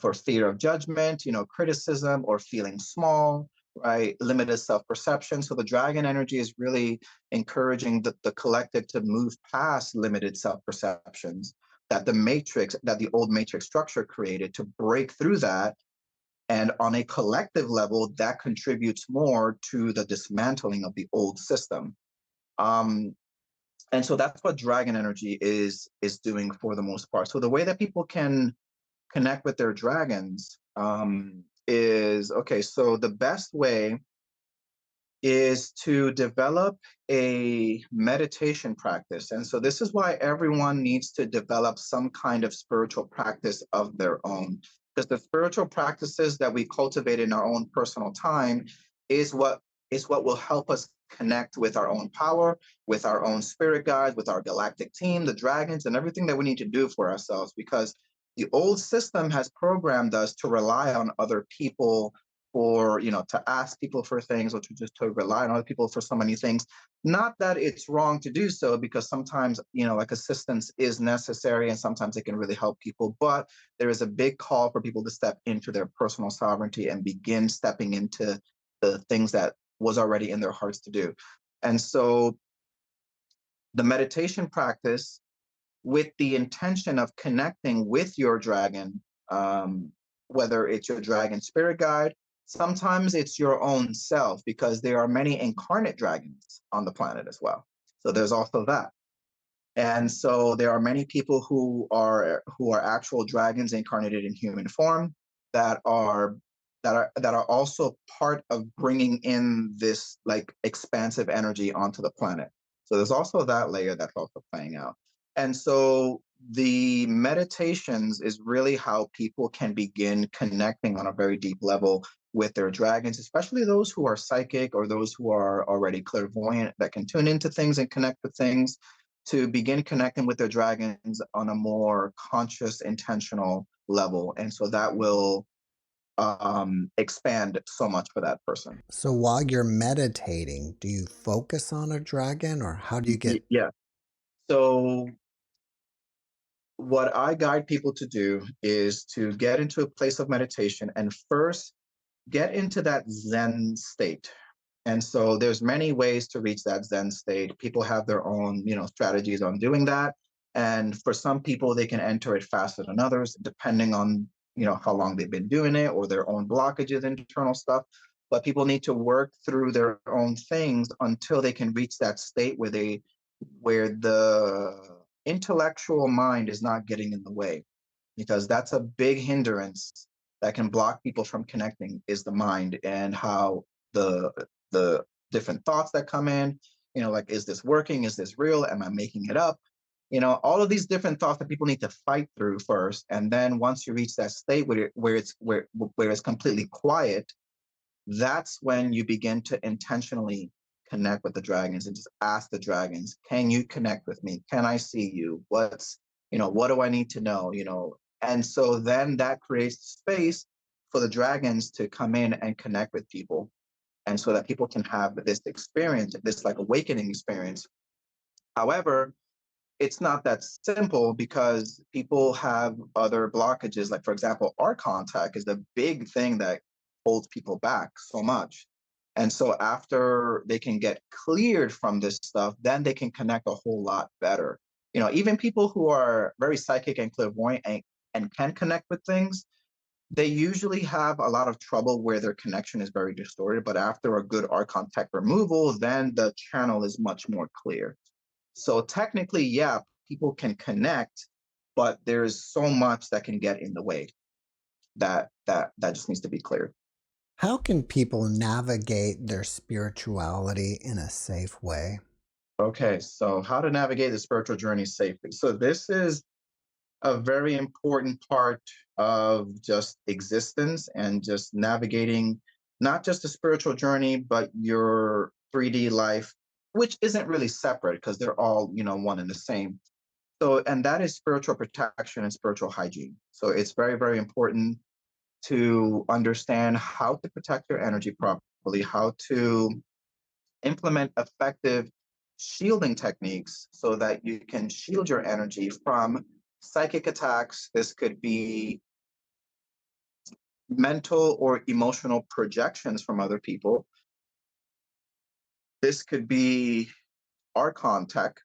for fear of judgment, criticism, or feeling small, right? Limited self-perception. So the dragon energy is really encouraging the collective to move past limited self-perceptions that the old matrix structure created, to break through that. And on a collective level, that contributes more to the dismantling of the old system. And so that's what dragon energy is doing for the most part. So the way that people can connect with their dragons is okay. So the best way is to develop a meditation practice. And so this is why everyone needs to develop some kind of spiritual practice of their own, because the spiritual practices that we cultivate in our own personal time is what will help us connect with our own power, with our own spirit guides, with our galactic team, the dragons, and everything that we need to do for ourselves, because the old system has programmed us to rely on other people for, to ask people for things, or to just to rely on other people for so many things. Not that it's wrong to do so, because sometimes, like, assistance is necessary and sometimes it can really help people, but there is a big call for people to step into their personal sovereignty and begin stepping into the things that was already in their hearts to do. And so the meditation practice, with the intention of connecting with your dragon, whether it's your dragon spirit guide, sometimes it's your own self, because there are many incarnate dragons on the planet as well. So there's also that. And so there are many people who are actual dragons incarnated in human form that are also part of bringing in this like expansive energy onto the planet. So there's also that layer that's also playing out. And so the meditations is really how people can begin connecting on a very deep level with their dragons, especially those who are psychic or those who are already clairvoyant that can tune into things and connect with things, to begin connecting with their dragons on a more conscious, intentional level. And so that will expand so much for that person. So while you're meditating, do you focus on a dragon or how do you get? Yeah. So what I guide people to do is to get into a place of meditation and first get into that Zen state. And so there's many ways to reach that Zen state. People have their own, strategies on doing that. And for some people, they can enter it faster than others, depending on, how long they've been doing it or their own blockages, internal stuff. But people need to work through their own things until they can reach that state where the intellectual mind is not getting in the way, because that's a big hindrance that can block people from connecting, is the mind and how the the different thoughts that come in, like, is this working, is this real, am I making it up, all of these different thoughts that people need to fight through first. And then once you reach that state where it's completely quiet, that's when you begin to intentionally connect with the dragons and just ask the dragons, can you connect with me, can I see you, what do I need to know, and so then that creates space for the dragons to come in and connect with people, and so that people can have this experience, this like awakening experience. However, it's not that simple because people have other blockages. Like, for example, eye contact is the big thing that holds people back so much. And so after they can get cleared from this stuff, then they can connect a whole lot better. Even people who are very psychic and clairvoyant and can connect with things, they usually have a lot of trouble where their connection is very distorted. But after a good eye contact removal, then the channel is much more clear. So technically, yeah, people can connect, but there's so much that can get in the way that just needs to be cleared. How can people navigate their spirituality in a safe way? Okay, so how to navigate the spiritual journey safely. So this is a very important part of just existence and just navigating not just the spiritual journey, but your 3D life, which isn't really separate because they're all, one and the same. So, and that is spiritual protection and spiritual hygiene. So it's very, very important to understand how to protect your energy properly, how to implement effective shielding techniques so that you can shield your energy from psychic attacks. This could be mental or emotional projections from other people. This could be Archon tech.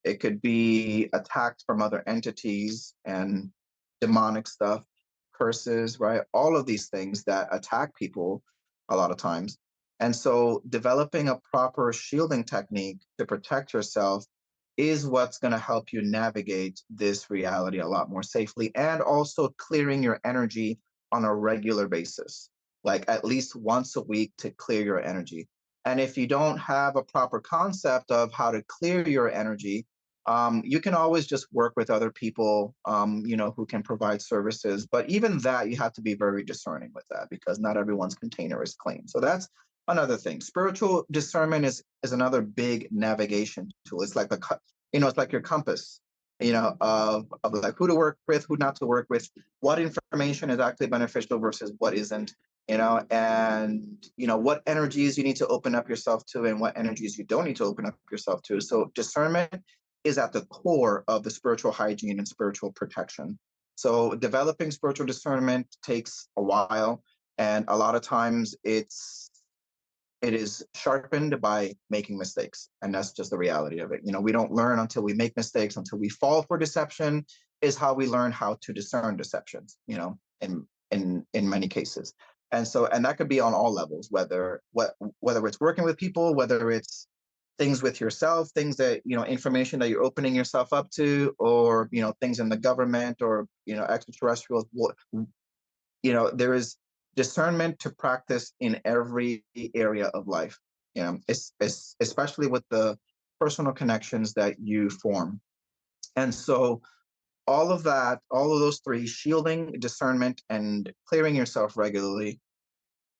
It could be attacks from other entities and demonic stuff, curses, right? All of these things that attack people a lot of times. And so developing a proper shielding technique to protect yourself is what's going to help you navigate this reality a lot more safely, and also clearing your energy on a regular basis, like at least once a week to clear your energy. And if you don't have a proper concept of how to clear your energy, you can always just work with other people, who can provide services. But even that, you have to be very discerning with that because not everyone's container is clean. So that's another thing. Spiritual discernment is another big navigation tool. It's like it's like your compass, of like who to work with, who not to work with, what information is actually beneficial versus what isn't, and what energies you need to open up yourself to and what energies you don't need to open up yourself to. So discernment is at the core of the spiritual hygiene and spiritual protection. So developing spiritual discernment takes a while, and a lot of times it is sharpened by making mistakes, and that's just the reality of it. We don't learn until we make mistakes, until we fall for deception is how we learn how to discern deceptions, in many cases. And so, and that could be on all levels, whether it's working with people, whether it's things with yourself, things that, information that you're opening yourself up to, or, things in the government, or, extraterrestrials. There is discernment to practice in every area of life, especially with the personal connections that you form. And so all of that, all of those three, shielding, discernment, and clearing yourself regularly,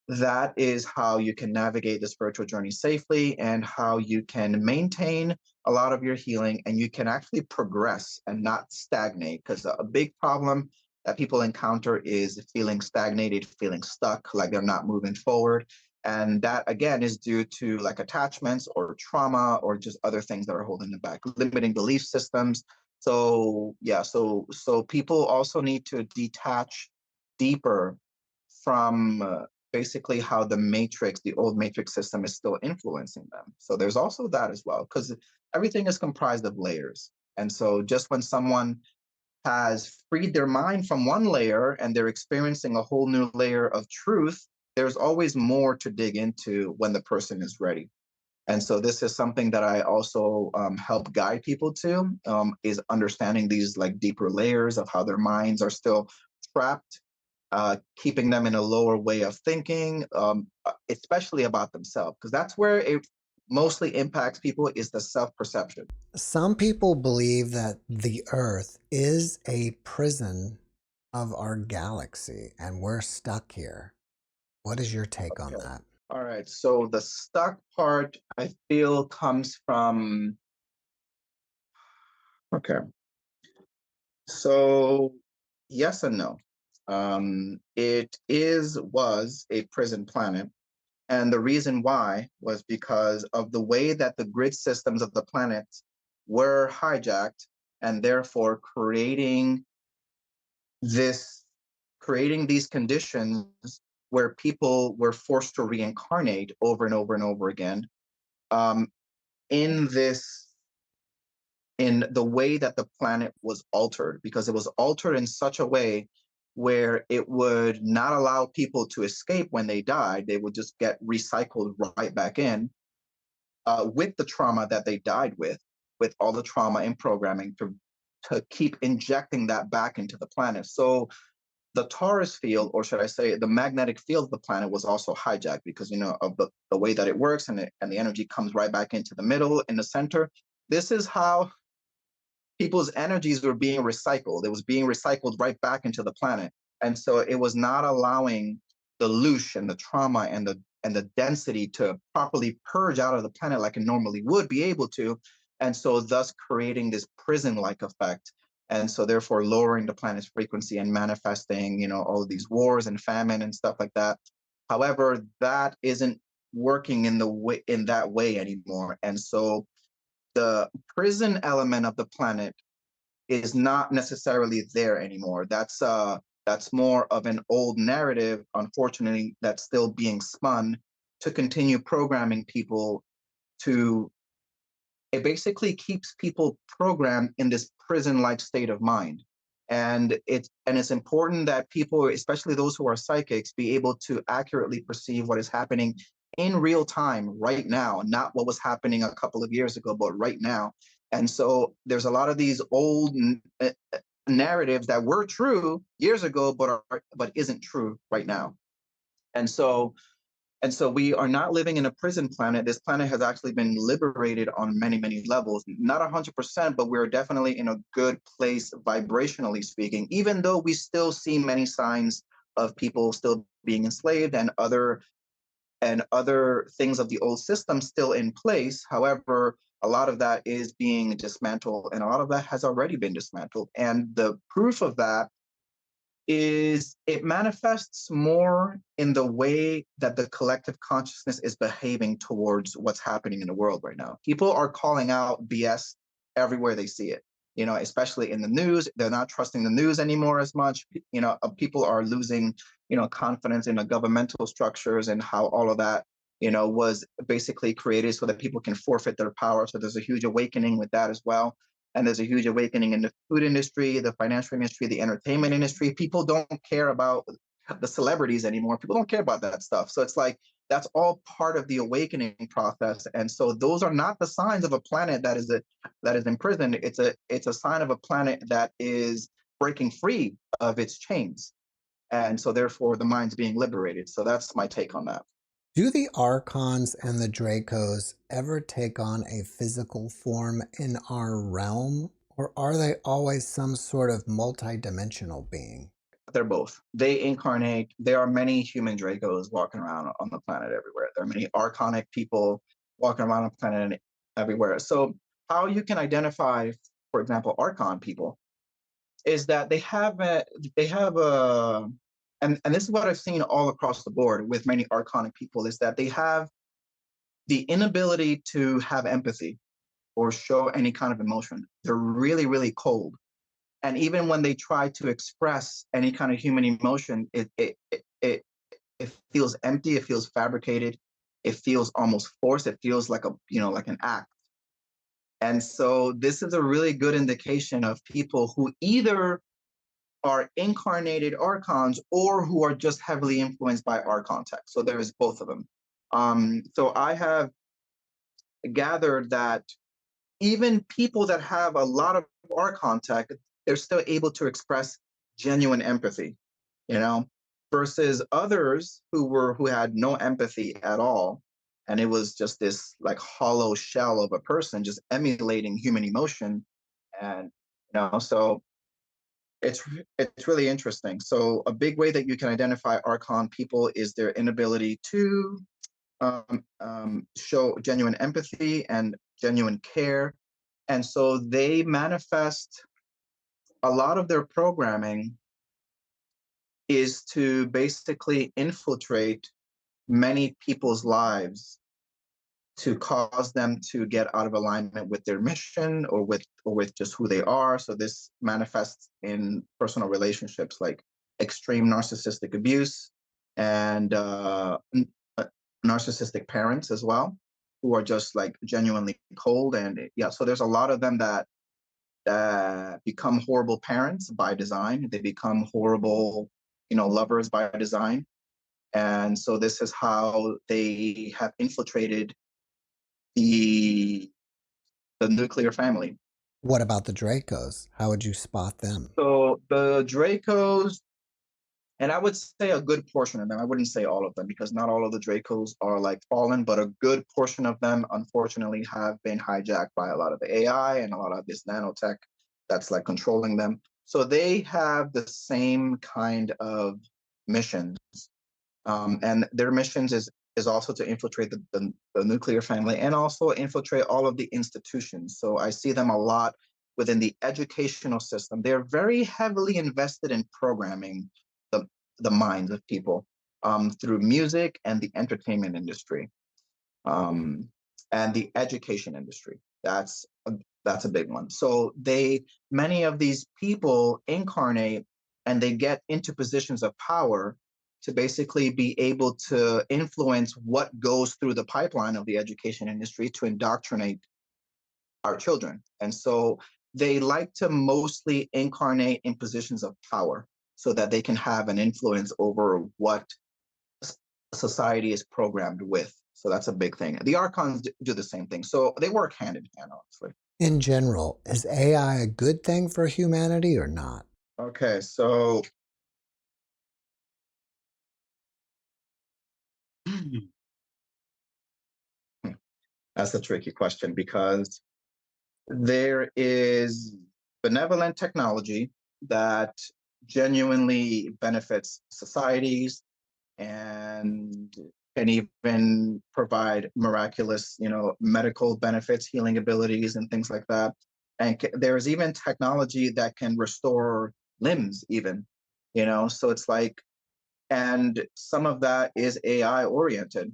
that is how you can navigate the spiritual journey safely, and how you can maintain a lot of your healing, and you can actually progress and not stagnate. Because a big problem that people encounter is feeling stagnated, feeling stuck, like they're not moving forward. And that, again, is due to like attachments or trauma, or just other things that are holding them back, limiting belief systems. So yeah, so people also need to detach deeper from basically how the matrix, the old matrix system, is still influencing them. So there's also that as well, because everything is comprised of layers. And so just when someone has freed their mind from one layer and they're experiencing a whole new layer of truth, there's always more to dig into when the person is ready. And so this is something that I also help guide people to, is understanding these like deeper layers of how their minds are still trapped, keeping them in a lower way of thinking, especially about themselves, because that's where it mostly impacts people, is the self-perception. Some people believe that the Earth is a prison of our galaxy and we're stuck here. What is your take on Okay. that? All right. So the stuck part, I feel, comes from, okay. So yes and no. Was a prison planet. And the reason why was because of the way that the grid systems of the planet were hijacked, and therefore this creating these conditions where people were forced to reincarnate over and over and over again, um, in this in the way that the planet was altered, because it was altered in such a way where it would not allow people to escape when they died. They would just get recycled right back in, with the trauma that they died with all the trauma and programming to keep injecting that back into the planet. So the Taurus field, or should I say the magnetic field of the planet, was also hijacked because, of the way that it works, and the energy comes right back into the middle, in the center. This is how people's energies were being recycled. It was being recycled right back into the planet. And so it was not allowing the loosh and the trauma and the density to properly purge out of the planet like it normally would be able to. And so thus creating this prison-like effect. And so therefore lowering the planet's frequency and manifesting, all of these wars and famine and stuff like that. However, that isn't working in that way anymore. And so the prison element of the planet is not necessarily there anymore. That's more of an old narrative, unfortunately, that's still being spun to continue programming people to it basically keeps people programmed in this prison-like state of mind. And it's important that people, especially those who are psychics, be able to accurately perceive what is happening in real time right now, not what was happening a couple of years ago, but right now. And so there's a lot of these old narratives that were true years ago, but isn't true right now. And so we are not living in a prison planet. This planet has actually been liberated on many, many levels. Not 100%, but we're definitely in a good place vibrationally speaking, even though we still see many signs of people still being enslaved, and other things of the old system still in place. However, a lot of that is being dismantled, and a lot of that has already been dismantled. And the proof of that is it manifests more in the way that the collective consciousness is behaving towards what's happening in the world right now. People are calling out BS everywhere they see it, especially in the news. They're not trusting the news anymore as much. People are losing, confidence in the governmental structures and how all of that, was basically created so that people can forfeit their power. So there's a huge awakening with that as well. And there's a huge awakening in the food industry, the financial industry, the entertainment industry. People don't care about the celebrities anymore. People don't care about that stuff. So it's like that's all part of the awakening process. And so those are not the signs of a planet that is imprisoned. It's a sign of a planet that is breaking free of its chains. And so therefore the mind's being liberated. So that's my take on that. Do the Archons and the Dracos ever take on a physical form in our realm, or are they always some sort of multidimensional being? They're both. They incarnate. There are many human Dracos walking around on the planet everywhere. There are many Archonic people walking around on the planet everywhere. So how you can identify, for example, Archon people is that they have a and this is what I've seen all across the board with many Archonic people is that they have the inability to have empathy or show any kind of emotion. They're really, really cold. And even when they try to express any kind of human emotion, it feels empty, it feels fabricated, it feels almost forced, it feels like like an act. And so this is a really good indication of people who either are incarnated archons or who are just heavily influenced by archon tech. So there's both of them. So I have gathered that even people that have a lot of archon tech, they're still able to express genuine empathy, you know, versus others who had no empathy at all. And it was just this like hollow shell of a person just emulating human emotion. And so it's it's really interesting. So a big way that you can identify archon people is their inability to show genuine empathy and genuine care. And so they manifest a lot of their programming is to basically infiltrate many people's lives to cause them to get out of alignment with their mission or with just who they are. So this manifests in personal relationships like extreme narcissistic abuse and narcissistic parents as well, who are just like genuinely cold. And yeah, so there's a lot of them that become horrible parents by design. They become horrible, lovers by design. And so this is how they have infiltrated the nuclear family. What about the Dracos? How would you spot them? So the Dracos, and I would say a good portion of them, I wouldn't say all of them because not all of the Dracos are like fallen, but a good portion of them, unfortunately, have been hijacked by a lot of the AI and a lot of this nanotech that's like controlling them. So they have the same kind of missions. And their missions is also to infiltrate the nuclear family and also infiltrate all of the institutions. So I see them a lot within the educational system. They're very heavily invested in programming the minds of people through music and the entertainment industry and the education industry. That's a big one. So many of these people incarnate and they get into positions of power to basically be able to influence what goes through the pipeline of the education industry to indoctrinate our children. And so they like to mostly incarnate in positions of power so that they can have an influence over what society is programmed with. So that's a big thing. The Archons do the same thing. So they work hand in hand, honestly. In general, is AI a good thing for humanity or not? Okay, so that's a tricky question because there is benevolent technology that genuinely benefits societies and can even provide miraculous, medical benefits, healing abilities, and things like that. And there's even technology that can restore limbs, even, So it's like, and some of that is AI oriented.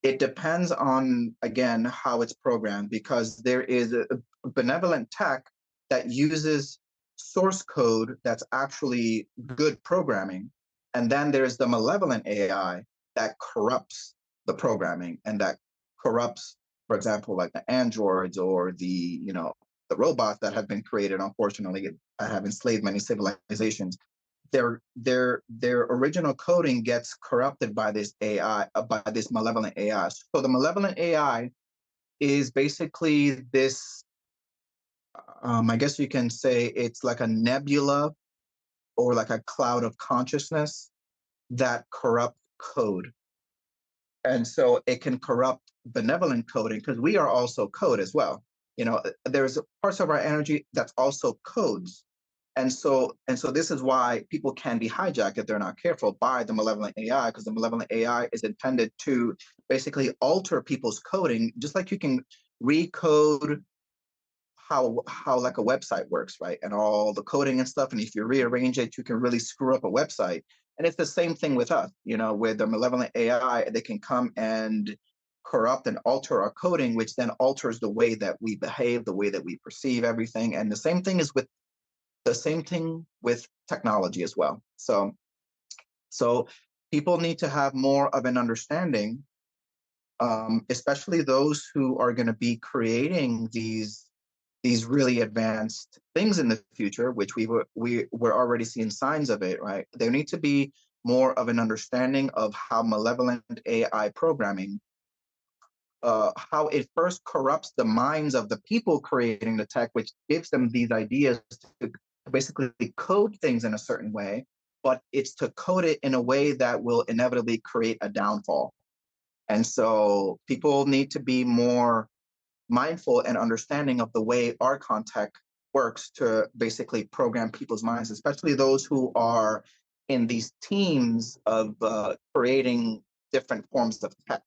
It depends on, again, how it's programmed, because there is a benevolent tech that uses source code that's actually good programming. And then there's the malevolent AI that corrupts the programming and that corrupts, for example, like the androids or the robots that have been created, unfortunately, that have enslaved many civilizations. their original coding gets corrupted by this AI, by this malevolent AI. So the malevolent AI is basically this, I guess you can say it's like a nebula or like a cloud of consciousness that corrupt code. And so it can corrupt benevolent coding because we are also code as well. There's parts of our energy that's also codes. And so this is why people can be hijacked if they're not careful by the malevolent AI, because the malevolent AI is intended to basically alter people's coding, just like you can recode how like a website works, right? And all the coding and stuff. And if you rearrange it, you can really screw up a website. And it's the same thing with us, with the malevolent AI, they can come and corrupt and alter our coding, which then alters the way that we behave, the way that we perceive everything. And the same thing with technology as well. So people need to have more of an understanding, especially those who are going to be creating these really advanced things in the future, which we're already seeing signs of it, right? There needs to be more of an understanding of how malevolent AI programming, how it first corrupts the minds of the people creating the tech, which gives them these ideas to basically code things in a certain way, but it's to code it in a way that will inevitably create a downfall. And so people need to be more mindful and understanding of the way Archon tech works to basically program people's minds, especially those who are in these teams of creating different forms of tech.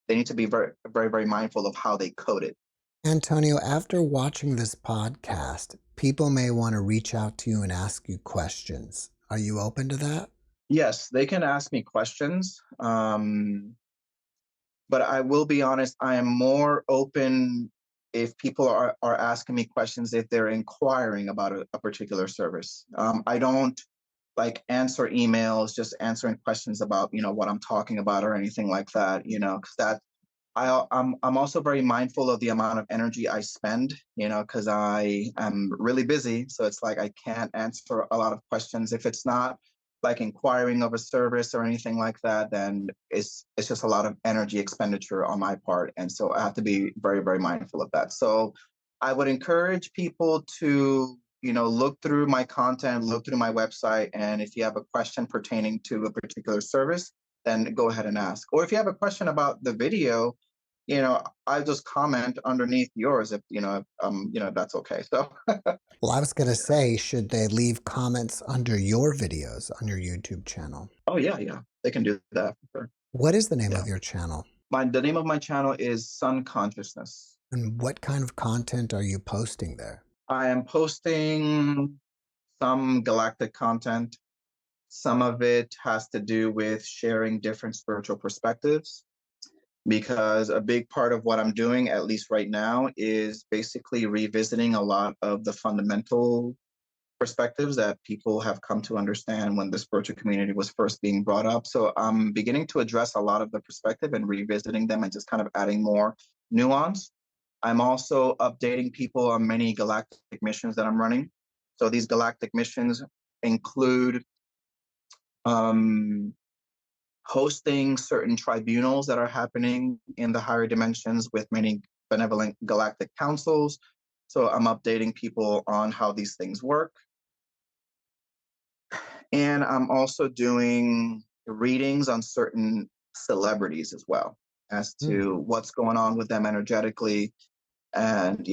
They need to be very, very, very mindful of how they code it. Antonio, after watching this podcast, people may want to reach out to you and ask you questions. Are you open to that? Yes, they can ask me questions. But I will be honest, I am more open if people are asking me questions, if they're inquiring about a particular service. I don't like answer emails, just answering questions about, what I'm talking about or anything like that, because I'm also very mindful of the amount of energy I spend, because I am really busy. So it's like I can't answer a lot of questions. If it's not like inquiring of a service or anything like that, then it's just a lot of energy expenditure on my part. And so I have to be very, very mindful of that. So I would encourage people to, look through my content, look through my website. And if you have a question pertaining to a particular service, then go ahead and ask. Or if you have a question about the video, I just comment underneath yours if that's okay. So Well, I was going to say, should they leave comments under your videos on your YouTube channel? oh yeah, they can do that for sure. What is the name Yeah. of your channel? The name of my channel is Sun Consciousness. And what kind of content are you posting there? I am posting some galactic content. Some of it has to do with sharing different spiritual perspectives, because a big part of what I'm doing, at least right now, is basically revisiting a lot of the fundamental perspectives that people have come to understand when the spiritual community was first being brought up. So I'm beginning to address a lot of the perspective and revisiting them and just kind of adding more nuance. I'm also updating people on many galactic missions that I'm running. So these galactic missions include hosting certain tribunals that are happening in the higher dimensions with many benevolent galactic councils. So I'm updating people on how these things work. And I'm also doing readings on certain celebrities as well, as to what's going on with them energetically, and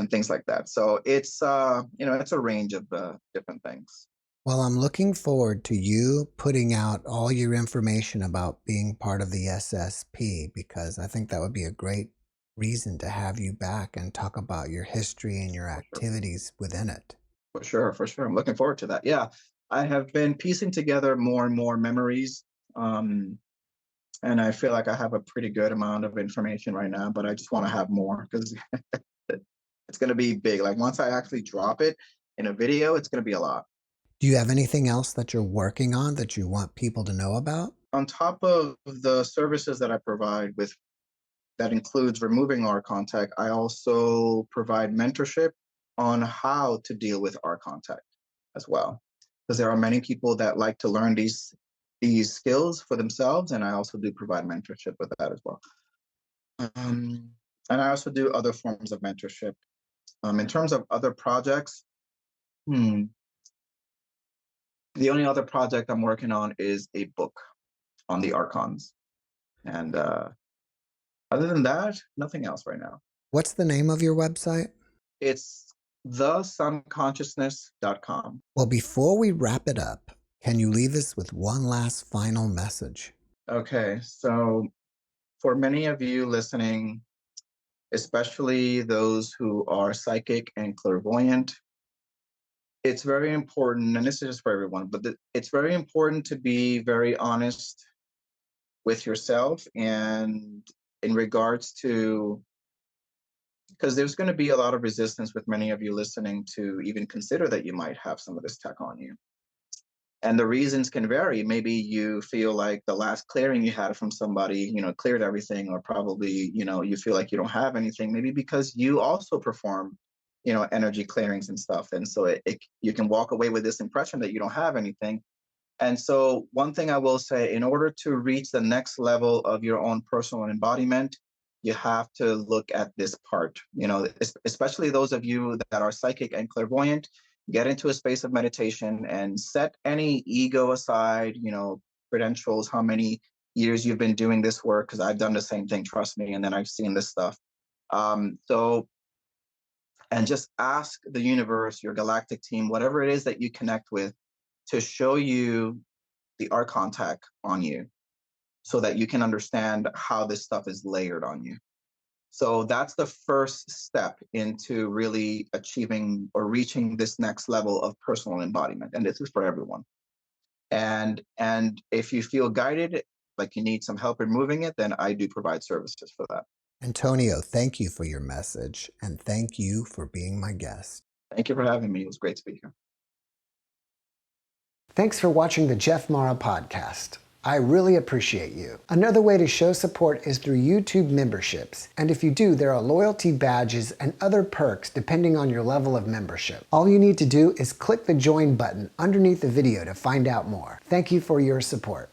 things like that. So it's it's a range of different things. Well, I'm looking forward to you putting out all your information about being part of the SSP, because I think that would be a great reason to have you back and talk about your history and your activities within it. For sure, for sure. I'm looking forward to that. Yeah, I have been piecing together more and more memories, and I feel like I have a pretty good amount of information right now, but I just want to have more because it's going to be big. Like once I actually drop it in a video, it's going to be a lot. Do you have anything else that you're working on that you want people to know about? On top of the services that I provide with, that includes removing Archon tech, I also provide mentorship on how to deal with Archon tech as well. because there are many people that like to learn these skills for themselves, and I also do provide mentorship with that as well. And I also do other forms of mentorship. In terms of other projects, the only other project I'm working on is a book on the Archons. And other than that, nothing else right now. What's the name of your website? It's thesunconsciousness.com. Well, before we wrap it up, can you leave us with one last final message? Okay, so for many of you listening, especially those who are psychic and clairvoyant, it's very important, and this is just for everyone, but it's very important to be very honest with yourself and in regards to, because there's going to be a lot of resistance with many of you listening to even consider that you might have some of this tech on you. And the reasons can vary. Maybe you feel like the last clearing you had from somebody, cleared everything, or probably, you feel like you don't have anything, maybe because you also perform, energy clearings and stuff. And so you can walk away with this impression that you don't have anything. And so one thing I will say, in order to reach the next level of your own personal embodiment, you have to look at this part, especially those of you that are psychic and clairvoyant. Get into a space of meditation and set any ego aside, credentials, how many years you've been doing this work, because I've done the same thing, trust me, and then I've seen this stuff. And just ask the universe, your galactic team, whatever it is that you connect with, to show you the Archon tech on you so that you can understand how this stuff is layered on you. So that's the first step into really achieving or reaching this next level of personal embodiment. And this is for everyone. And if you feel guided, like you need some help removing it, then I do provide services for that. Antonio, thank you for your message, and thank you for being my guest. Thank you for having me. It was great to be here. Thanks for watching the JeffMara podcast. I really appreciate you. Another way to show support is through YouTube memberships. And if you do, there are loyalty badges and other perks depending on your level of membership. All you need to do is click the join button underneath the video to find out more. Thank you for your support.